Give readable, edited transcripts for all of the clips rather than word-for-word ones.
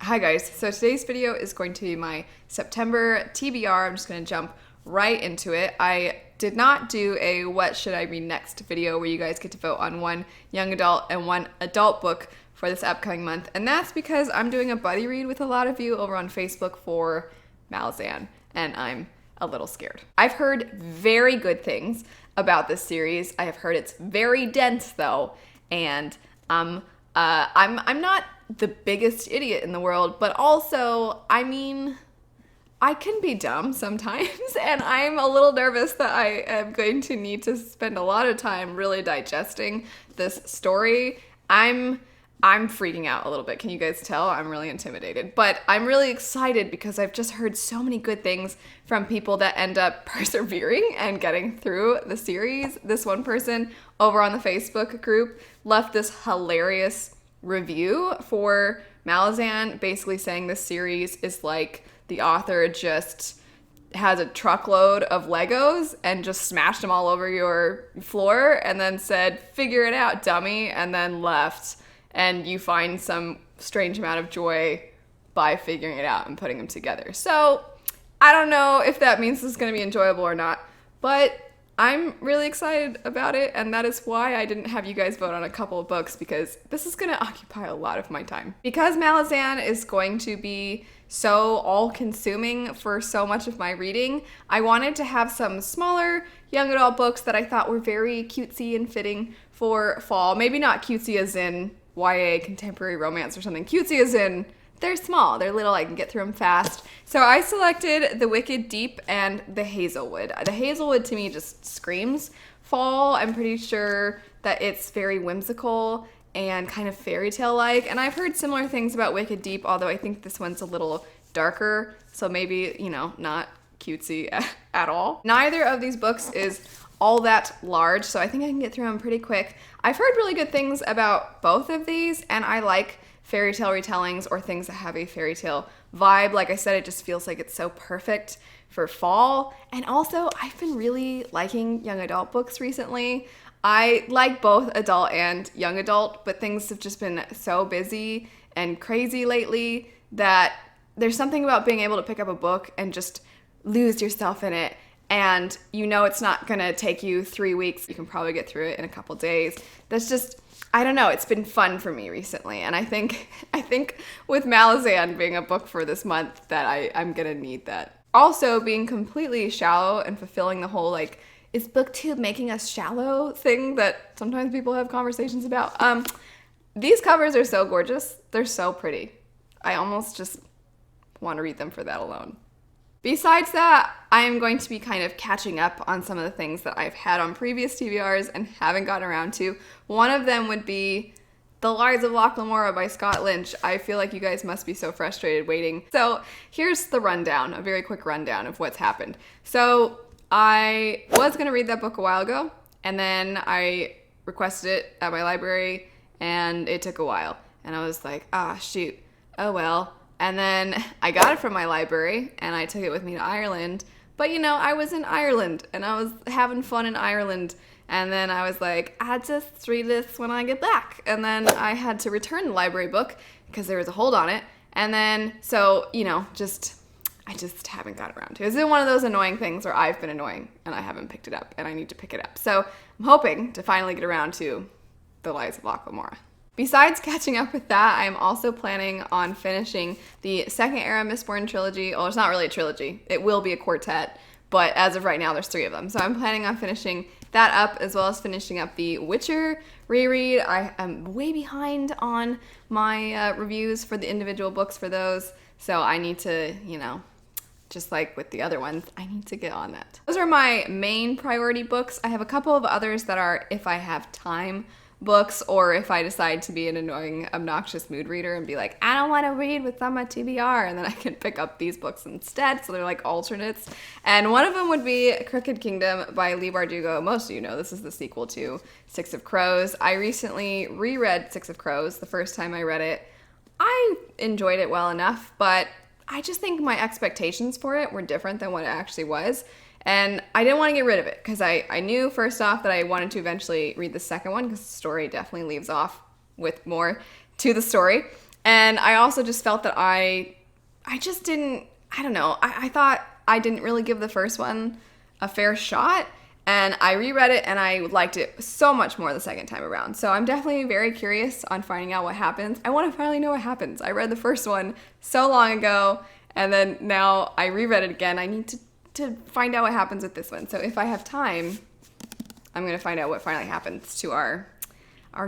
Hi guys, so today's video is going to be my September TBR. I'm just going to jump right into it. I did not do a what should I read next video where you guys get to vote on one young adult and one adult book for this upcoming month, and that's because I'm doing a buddy read with a lot of you over on Facebook for Malazan, and I'm a little scared. I've heard very good things about this series. I have heard it's very dense though, and I'm not the biggest idiot in the world, but also, I mean, I can be dumb sometimes, and I'm a little nervous that I am going to need to spend a lot of time really digesting this story. I'm freaking out a little bit. Can you guys tell? I'm really intimidated, but I'm really excited because I've just heard so many good things from people that end up persevering and getting through the series. This one person over on the Facebook group left this hilarious review for Malazan, basically saying this series is like the author just has a truckload of Legos and just smashed them all over your floor and then said, "Figure it out, dummy," and then left. And you find some strange amount of joy by figuring it out and putting them together. So I don't know if that means this is going to be enjoyable or not, but I'm really excited about it, and that is why I didn't have you guys vote on a couple of books, because this is going to occupy a lot of my time. Because Malazan is going to be so all-consuming for so much of my reading, I wanted to have some smaller young adult books that I thought were very cutesy and fitting for fall. Maybe not cutesy as in YA contemporary romance or something. Cutesy as in they're small, they're little, I can get through them fast. So I selected The Wicked Deep and The Hazelwood. The Hazelwood to me just screams fall. I'm pretty sure that it's very whimsical and kind of fairy tale-like. And I've heard similar things about Wicked Deep, although I think this one's a little darker. So maybe, you know, not cutesy at all. Neither of these books is all that large, so I think I can get through them pretty quick. I've heard really good things about both of these, and I like fairy tale retellings or things that have a fairy tale vibe. Like I said, it just feels like it's so perfect for fall. And also, I've been really liking young adult books recently. I like both adult and young adult, but things have just been so busy and crazy lately that there's something about being able to pick up a book and just lose yourself in it. And you know it's not gonna take you 3 weeks. You can probably get through it in a couple days. That's just, I don't know, it's been fun for me recently. And I think with Malazan being a book for this month that I'm gonna need that. Also, being completely shallow and fulfilling the whole, like, is booktube making us shallow thing that sometimes people have conversations about. These covers are so gorgeous. They're so pretty. I almost just want to read them for that alone. Besides that, I am going to be kind of catching up on some of the things that I've had on previous TBRs and haven't gotten around to. One of them would be The Lies of Locke Lamora by Scott Lynch. I feel like you guys must be so frustrated waiting. So here's the rundown, a very quick rundown of what's happened. So I was going to read that book a while ago, and then I requested it at my library, and it took a while. And I was like, shoot, oh well. And then I got it from my library, and I took it with me to Ireland. But, you know, I was in Ireland, and I was having fun in Ireland. And then I was like, I'll just read this when I get back. And then I had to return the library book because there was a hold on it. And then, so, you know, I just haven't got around to it. It's been one of those annoying things where I've been annoying, and I haven't picked it up, and I need to pick it up. So I'm hoping to finally get around to The Lies of Locke Lamora. Besides catching up with that, I'm also planning on finishing the Second Era Mistborn trilogy. Well, it's not really a trilogy. It will be a quartet, but as of right now, there's 3 of them. So I'm planning on finishing that up, as well as finishing up the Witcher reread. I am way behind on my reviews for the individual books for those, so I need to, you know, just like with the other ones, I need to get on that. Those are my main priority books. I have a couple of others that are if I have time books, or if I decide to be an annoying, obnoxious mood reader and be like, I don't want to read what's on my TBR, and then I can pick up these books instead, so they're like alternates. And one of them would be Crooked Kingdom by Leigh Bardugo. Most of you know this is the sequel to Six of Crows. I recently reread Six of Crows. The first time I read it, I enjoyed it well enough, but I just think my expectations for it were different than what it actually was. And I didn't want to get rid of it because I knew first off that I wanted to eventually read the second one because the story definitely leaves off with more to the story. And I also just felt that I just didn't, I don't know, I thought I didn't really give the first one a fair shot, and I reread it and I liked it so much more the second time around. So I'm definitely very curious on finding out what happens. I want to finally know what happens. I read the first one so long ago, and then now I reread it again. I need to find out what happens with this one. So if I have time, I'm going to find out what finally happens to our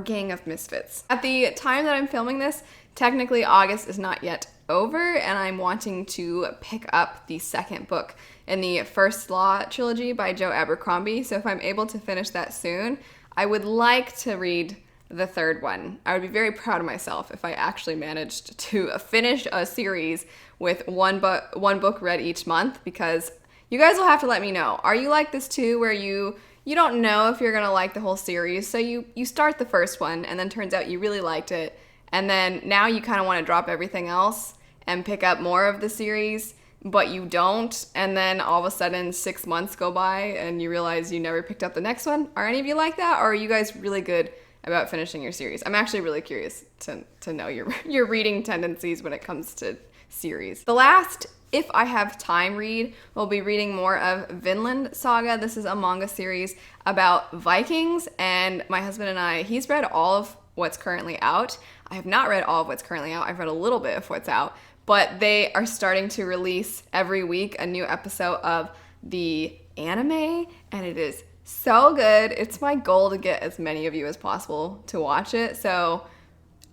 gang of misfits. At the time that I'm filming this, technically August is not yet over, and I'm wanting to pick up the second book in the First Law trilogy by Joe Abercrombie. So if I'm able to finish that soon, I would like to read the third one. I would be very proud of myself if I actually managed to finish a series with one book read each month, because you guys will have to let me know. Are you like this too, where you don't know if you're gonna like the whole series, so you start the first one and then turns out you really liked it, and then now you kind of want to drop everything else and pick up more of the series, but you don't, and then all of a sudden 6 months go by and you realize you never picked up the next one? Are any of you like that, or are you guys really good about finishing your series? I'm actually really curious to know your reading tendencies when it comes to series. The last, if I have time, read will be reading more of Vinland Saga. This is a manga series about Vikings, and my husband and I, he's read all of what's currently out. I have not read all of what's currently out. I've read a little bit of what's out, but they are starting to release every week a new episode of the anime, and it is so good. It's my goal to get as many of you as possible to watch it. So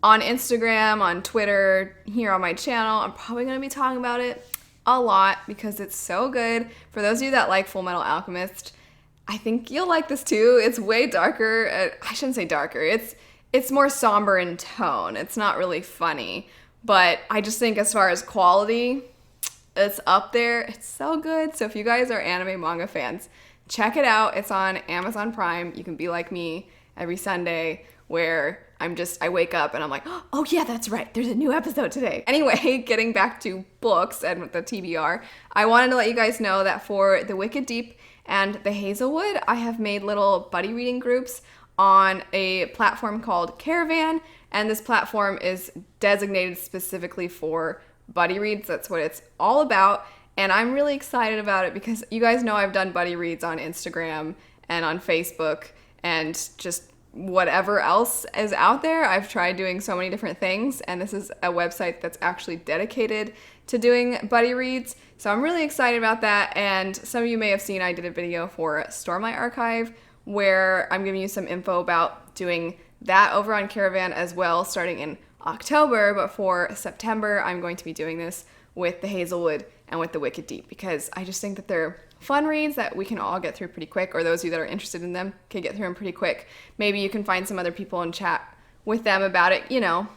on Instagram, on Twitter, here on my channel, I'm probably going to be talking about it a lot because it's so good. For those of you that like Full Metal Alchemist, I think you'll like this too. It's way darker. I shouldn't say darker. It's more somber in tone. It's not really funny, but I just think as far as quality, it's up there. It's so good. So if you guys are anime manga fans, check it out. It's on Amazon Prime. You can be like me every Sunday where I wake up and I'm like, oh yeah, that's right, there's a new episode today. Anyway, getting back to books and the TBR, I wanted to let you guys know that for The Wicked Deep and The Hazelwood, I have made little buddy reading groups on a platform called Caravan, and this platform is designated specifically for buddy reads. That's what it's all about, and I'm really excited about it because you guys know I've done buddy reads on Instagram and on Facebook and just whatever else is out there. I've tried doing so many different things, and this is a website that's actually dedicated to doing buddy reads. So I'm really excited about that, and some of you may have seen I did a video for Stormlight Archive where I'm giving you some info about doing that over on Caravan as well starting in October, but for September I'm going to be doing this with The Hazelwood and with The Wicked Deep because I just think that they're fun reads that we can all get through pretty quick, or those of you that are interested in them can get through them pretty quick. Maybe you can find some other people and chat with them about it, you know,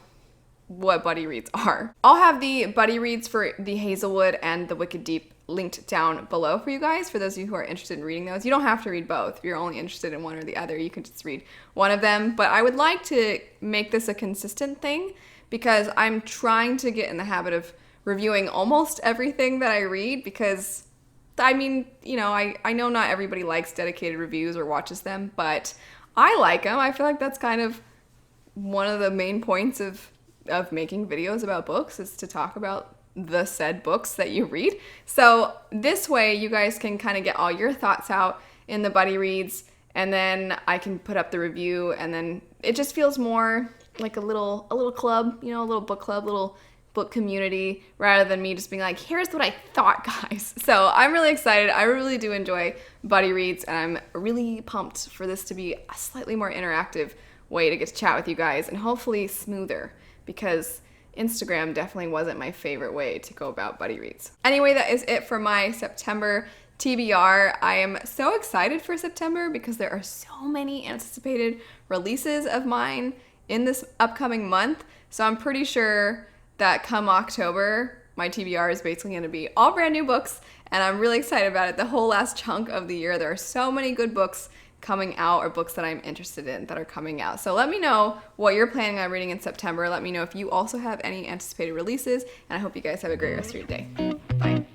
what buddy reads are. I'll have the buddy reads for The Hazelwood and The Wicked Deep linked down below for you guys, for those of you who are interested in reading those. You don't have to read both. If you're only interested in one or the other, you can just read one of them. But I would like to make this a consistent thing because I'm trying to get in the habit of reviewing almost everything that I read because I mean, you know, I know not everybody likes dedicated reviews or watches them, but I like them. I feel like that's kind of one of the main points of making videos about books is to talk about the said books that you read. So this way you guys can kind of get all your thoughts out in the buddy reads, and then I can put up the review, and then it just feels more like a little club, you know, a little book club, little book community, rather than me just being like, here's what I thought, guys. So I'm really excited. I really do enjoy buddy reads, and I'm really pumped for this to be a slightly more interactive way to get to chat with you guys, and hopefully smoother, because Instagram definitely wasn't my favorite way to go about buddy reads. Anyway, that is it for my September TBR. I am so excited for September because there are so many anticipated releases of mine in this upcoming month. So I'm pretty sure that come October, my TBR is basically going to be all brand new books, and I'm really excited about it. The whole last chunk of the year, there are so many good books coming out, or books that I'm interested in that are coming out. So let me know what you're planning on reading in September. Let me know if you also have any anticipated releases, and I hope you guys have a great rest of your day. Bye.